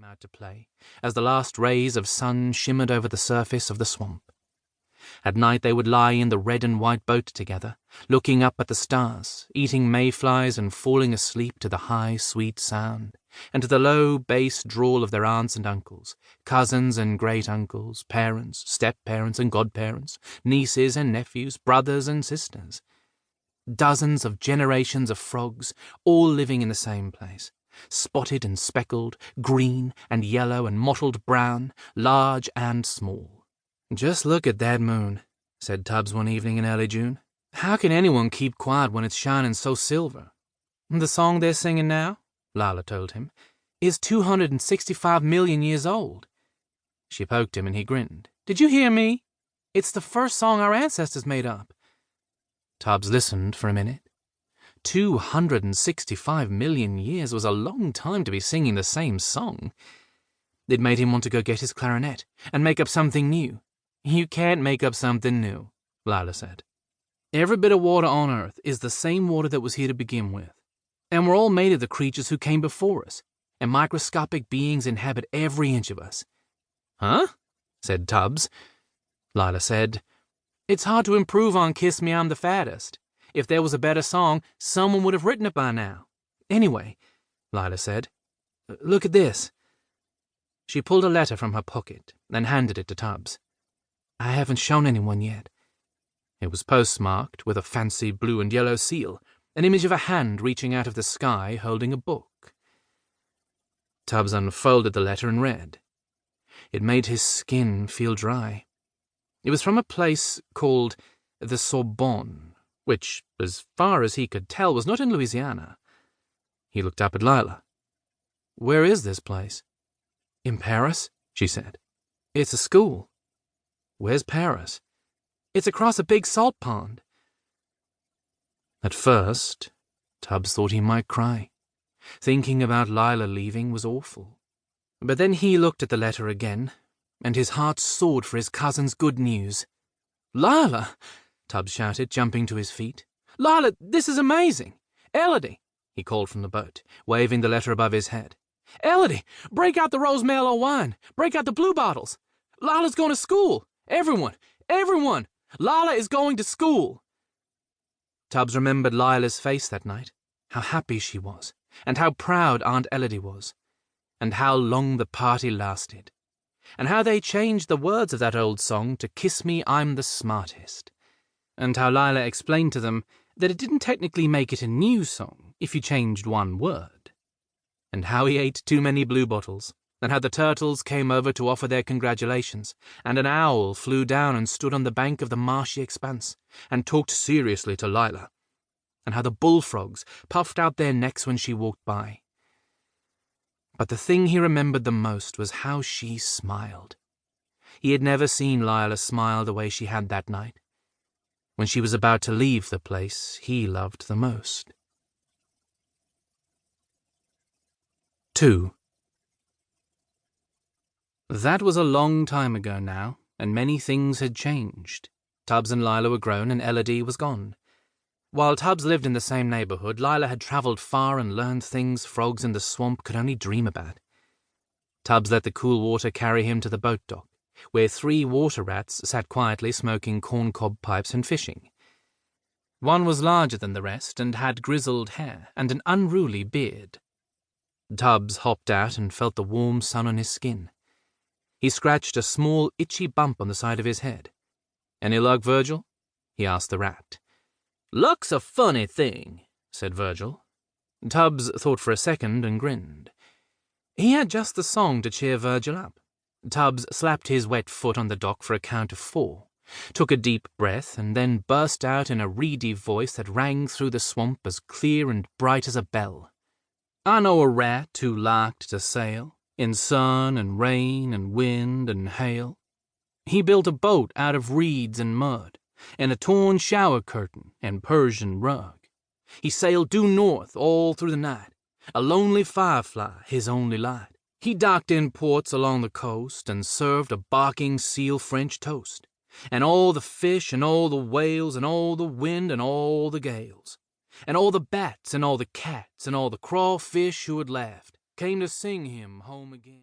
out to play, as the last rays of sun shimmered over the surface of the swamp. At night they would lie in the red and white boat together, looking up at the stars, eating mayflies and falling asleep to the high, sweet sound, and to the low bass drawl of their aunts and uncles, cousins and great-uncles, parents, step-parents and godparents, nieces and nephews, brothers and sisters. Dozens of generations of frogs, all living in the same place, spotted and speckled, green and yellow and mottled brown, large and small. "Just look at that moon," said Tubbs one evening in early June. "How can anyone keep quiet when it's shining so silver?" "The song they're singing now," Lila told him, "is 265 million years old." She poked him and he grinned. "Did you hear me? It's the first song our ancestors made up." Tubbs listened for a minute. 265 million years was a long time to be singing the same song. It made him want to go get his clarinet and make up something new. "You can't make up something new," Lila said. "Every bit of water on Earth is the same water that was here to begin with. And we're all made of the creatures who came before us, and microscopic beings inhabit every inch of us." "Huh?" said Tubbs. Lila said, "It's hard to improve on Kiss Me, I'm the Fattest. If there was a better song, someone would have written it by now. Anyway," Lila said, "look at this." She pulled a letter from her pocket and handed it to Tubbs. "I haven't shown anyone yet." It was postmarked with a fancy blue and yellow seal, an image of a hand reaching out of the sky holding a book. Tubbs unfolded the letter and read. It made his skin feel dry. It was from a place called the Sorbonne, which, as far as he could tell, was not in Louisiana. He looked up at Lila. "Where is this place?" "In Paris," she said. "It's a school." "Where's Paris?" "It's across a big salt pond." At first, Tubbs thought he might cry. Thinking about Lila leaving was awful. But then he looked at the letter again, and his heart soared for his cousin's good news. "Lila!" Tubbs shouted, jumping to his feet. "Lila, this is amazing! Elodie!" he called from the boat, waving the letter above his head. "Elodie, break out the rose mallow wine! Break out the blue bottles! Lila's going to school! Everyone! Everyone! Lila is going to school!" Tubbs remembered Lila's face that night, how happy she was, and how proud Aunt Elodie was, and how long the party lasted, and how they changed the words of that old song to "Kiss Me, I'm the Smartest," and how Lila explained to them that it didn't technically make it a new song if you changed one word, and how he ate too many blue bottles, and how the turtles came over to offer their congratulations, and an owl flew down and stood on the bank of the marshy expanse and talked seriously to Lila, and how the bullfrogs puffed out their necks when she walked by. But the thing he remembered the most was how she smiled. He had never seen Lila smile the way she had that night, when she was about to leave the place he loved the most. 2. That was a long time ago now, and many things had changed. Tubbs and Lila were grown, and Elodie was gone. While Tubbs lived in the same neighborhood, Lila had traveled far and learned things frogs in the swamp could only dream about. Tubbs let the cool water carry him to the boat dock, where 3 water rats sat quietly smoking corncob pipes and fishing. One was larger than the rest and had grizzled hair and an unruly beard. Tubbs hopped out and felt the warm sun on his skin. He scratched a small, itchy bump on the side of his head. "Any luck, Virgil?" he asked the rat. "Luck's a funny thing," said Virgil. Tubbs thought for a second and grinned. He had just the song to cheer Virgil up. Tubbs slapped his wet foot on the dock for a count of 4, took a deep breath, and then burst out in a reedy voice that rang through the swamp as clear and bright as a bell. "I know a rat who liked to sail in sun and rain and wind and hail. He built a boat out of reeds and mud, and a torn shower curtain and Persian rug. He sailed due north all through the night, a lonely firefly his only light. He docked in ports along the coast and served a barking seal French toast, and all the fish and all the whales and all the wind and all the gales, and all the bats and all the cats and all the crawfish who had laughed came to sing him home again."